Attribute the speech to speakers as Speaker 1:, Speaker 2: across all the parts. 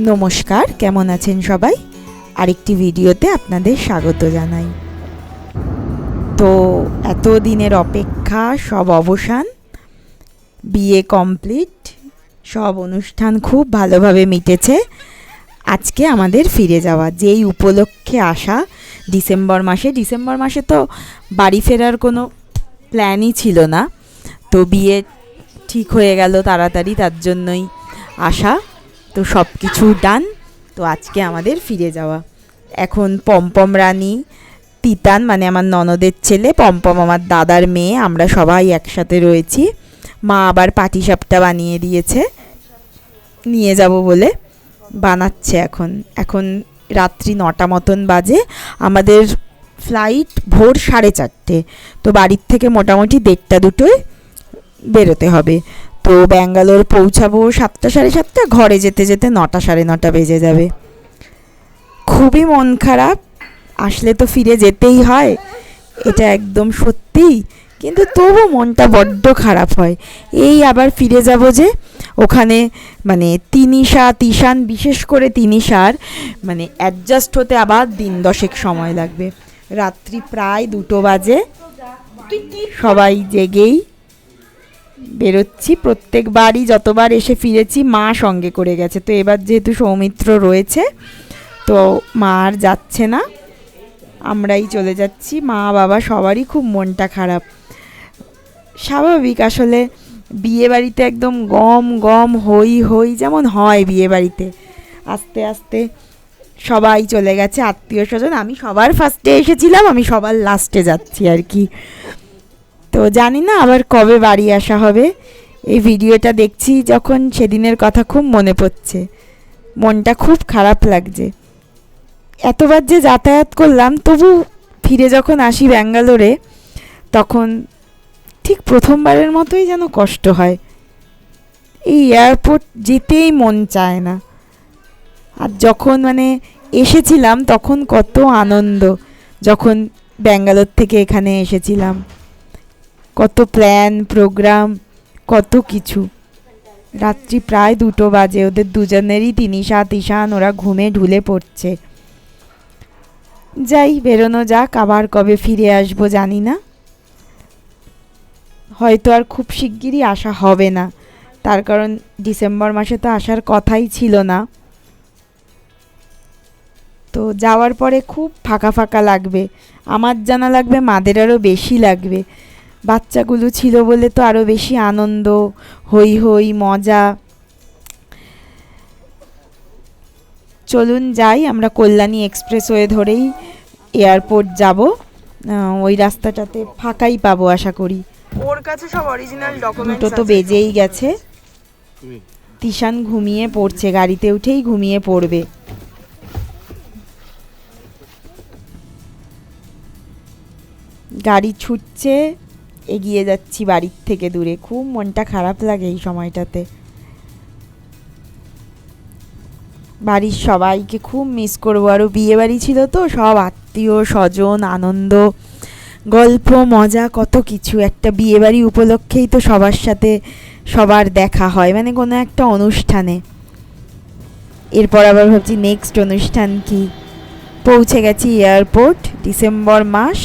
Speaker 1: নমস্কার, কেমন আছেন সবাই? আরেকটি ভিডিওতে আপনাদের স্বাগত জানাই। তো এত দিনের অপেক্ষা সব অবসান, বিয়ে কমপ্লিট, সব অনুষ্ঠান খুব ভালোভাবে মিটেছে। আজকে আমাদের ফিরে যাওয়া, যেই উপলক্ষে আসা ডিসেম্বর মাসে তো বাড়ি ফেরার কোনো প্ল্যানই ছিল না। তো বিয়ে ঠিক হয়ে গেল তাড়াতাড়ি, তার জন্যই আসা। তো সব কিছু ডান। তো আজকে আমাদের ফিরে যাওয়া। এখন পম্পম রানী, তিতান মানে আমার ননদের ছেলে, পম্পম আমার দাদার মেয়ে, আমরা সবাই একসাথে রয়েছি। মা আবার পাটিসাপটা বানিয়ে দিয়েছে, নিয়ে যাব বলে বানাচ্ছে। এখন রাত্রি 9টা মতন বাজে। আমাদের ফ্লাইট ভোর 4:30। তো বাড়ির থেকে মোটামুটি 1:30-2টোয় বেরোতে হবে। তো ব্যাঙ্গালোর পৌঁছাবো 7টা সাড়ে 7টা, ঘরে যেতে যেতে 9টা সাড়ে 9টা বেজে যাবে। খুবই মন খারাপ, আসলে তো ফিরে যেতেই হয়, এটা একদম সত্যি। কিন্তু তবু মনটা বড্ড খারাপ হয়। এই আবার ফিরে যাব যে ওখানে, মানে তিশান, বিশেষ করে তিনিশার মানে অ্যাডজাস্ট হতে আবার দিন 10 সময় লাগবে। রাত্রি প্রায় 2টো বাজে, সবাই জেগেই বেরোচ্ছি। প্রত্যেকবারই যতবার এসে ফিরেছি মা সঙ্গে করে গেছে। তো এবার যেহেতু সৌমিত্র রয়েছে, তো মা আর যাচ্ছে না, আমরাই চলে যাচ্ছি। মা বাবা সবারই খুব মনটা খারাপ, স্বাভাবিক। আসলে বিয়ে বাড়িতে একদম গম গম হই হই যেমন হয় বিয়ে বাড়িতে, আস্তে আস্তে সবাই চলে গেছে আত্মীয় স্বজন। আমি সবার ফার্স্টে এসেছিলাম, আমি সবার লাস্টে যাচ্ছি আর কি। তো জানি না আবার কবে বাড়ি আসা হবে। এই ভিডিওটা দেখছি যখন, সেদিনের কথা খুব মনে পড়ছে, মনটা খুব খারাপ লাগছে। এতবার যে যাতায়াত করলাম, তবু ফিরে যখন আসি ব্যাঙ্গালোরে, তখন ঠিক প্রথমবারের মতোই যেন কষ্ট হয়। এই এয়ারপোর্ট যেতেই মন চায় না। আর যখন মানে এসেছিলাম তখন কত আনন্দ, যখন ব্যাঙ্গালোর থেকে এখানে এসেছিলাম, কত প্ল্যান প্রোগ্রাম, কত কিছু। রাত্রি প্রায় 2টো বাজে, ওদের দুজনেরই, তিশান ওরা ঘুমে ঢুলে পড়ছে। যাই, বেরোনো যাক। আবার কবে ফিরে আসবো জানি না, হয়তো আর খুব শিগগিরই আসা হবে না। তার কারণ ডিসেম্বর মাসে তো আসার কথাই ছিল না। তো যাওয়ার পরে খুব ফাঁকা ফাঁকা লাগবে, আমার জানা লাগবে, মাদের আরও বেশি লাগবে। বাচ্চাগুলো ছিল বলে তো আরও বেশি আনন্দ, হই হই মজা। চলুন যাই, আমরা কল্যাণী এক্সপ্রেসওয়ে ধরেই এয়ারপোর্ট যাব। ওই রাস্তাটাতে ফাঁকাই পাবো আশা করি।
Speaker 2: ওর কাছে সব অরিজিনাল ডকুমেন্টস
Speaker 1: 2টো তো বেজেই গেছে। তিশান ঘুমিয়ে পড়ছে, গাড়িতে উঠেই ঘুমিয়ে পড়বে। গাড়ি ছুটছে, এগিয়ে যাচ্ছি বাড়ির থেকে দূরে। খুব মনটা খারাপ লাগে এই সময়টাতে। বাড়ির সবাইকে খুব মিস করবো। আরও বিয়ে বাড়ি ছিল তো, সব আত্মীয় স্বজন, আনন্দ, গল্প মজা, কত কিছু। একটা বিয়ে বাড়ি উপলক্ষেই তো সবার সাথে সবার দেখা হয়, মানে কোনো একটা অনুষ্ঠানে। এরপর আবার ভাবছি নেক্সট অনুষ্ঠান কি। পৌঁছে গেছি এয়ারপোর্ট, ডিসেম্বর মাস,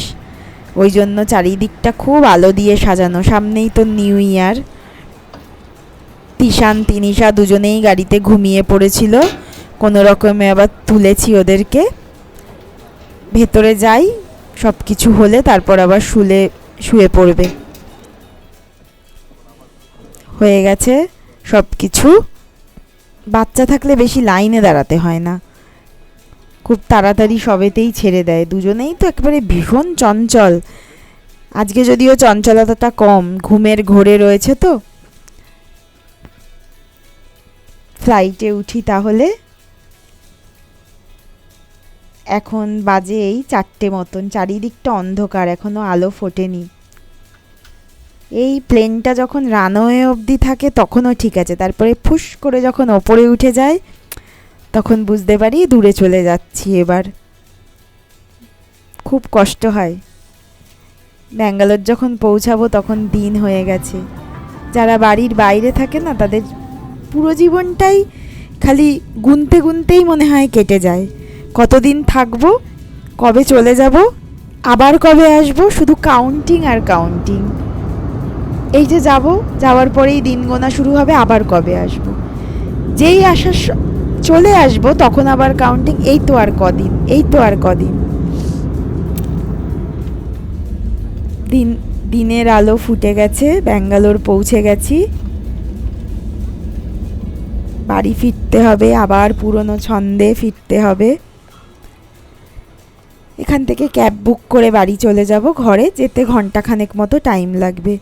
Speaker 1: ওই জন্য চারিদিকটা খুব আলো দিয়ে সাজানো। সামনেই তো নিউ ইয়ার। তিশা দুজনেই গাড়িতে ঘুমিয়ে পড়েছিল, কোনো রকমে আবার তুলেছি ওদেরকে। ভেতরে যাই, সব কিছু হলে তারপর আবার শুয়ে পড়বে। হয়ে গেছে সব কিছু। বাচ্চা থাকলে বেশি লাইনে দাঁড়াতে হয় না, খুব তাড়াতাড়ি সবেতেই ছেড়ে দেয়। দুজনেই তো একেবারে ভীষণ চঞ্চল। আজকে যদিও চঞ্চলতাটা কম, ঘুমের ঘোরে রয়েছে। তো ফ্লাইটে উঠি তাহলে। এখন বাজে এই 4টে মতন, চারিদিকটা অন্ধকার, এখনো আলো ফোটেনি। এই প্লেনটা যখন রানওয়ে অবধি থাকে তখনও ঠিক আছে, তারপরে ফুস করে যখন ওপরে উঠে যায় তখন বুঝতে পারি দূরে চলে যাচ্ছি। এবার খুব কষ্ট হয়। ব্যাঙ্গালোর যখন পৌঁছাবো তখন দিন হয়ে গেছে। যারা বাড়ির বাইরে থাকে না, তাদের পুরো জীবনটাই খালি গুনতে গুনতেই মনে হয় কেটে যায়। কতদিন থাকবো, কবে চলে যাব, আবার কবে আসবো, শুধু কাউন্টিং আর কাউন্টিং। এই যে যাব, যাওয়ার পরেই দিন গোনা শুরু হবে, আবার কবে আসবো। যেই আসার চলে আসবো তখন আবার কাউন্টিং, এই তো আর কদিন, এই তো আর কদিন। দিনের আলো ফুটে গেছে, ব্যাঙ্গালোর পৌঁছে গেছি। বাড়ি ফিরতে হবে, আবার পুরনো ছন্দে ফিরতে হবে। এখান থেকে ক্যাব বুক করে বাড়ি চলে যাব। ঘরে যেতে ঘন্টাখানেক মতো টাইম লাগবে।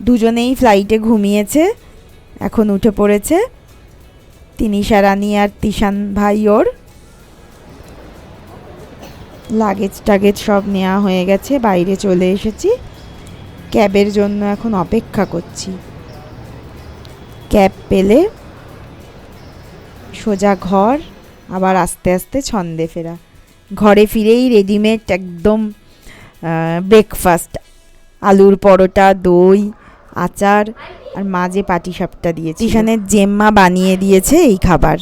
Speaker 1: দুজনেই ফ্লাইটে ঘুমিয়েছে, এখন উঠে পড়েছে। তিনিশা রানী আর তিশান ভাই ওর। লাগেজ টাগেজ সব নেওয়া হয়ে গেছে, বাইরে চলে এসেছি। ক্যাবের জন্য এখন অপেক্ষা করছি। ক্যাব পেলে সোজা ঘর, আবার আস্তে আস্তে ছন্দে ফেরা। ঘরে ফিরেই রেডিমেড একদম ব্রেকফাস্ট, আলুর পরোটা, দই, আচার আর মাঝে পাটিসাপটা দিয়েছে। তিশানের জেম্মা বানিয়ে দিয়েছে এই খাবার।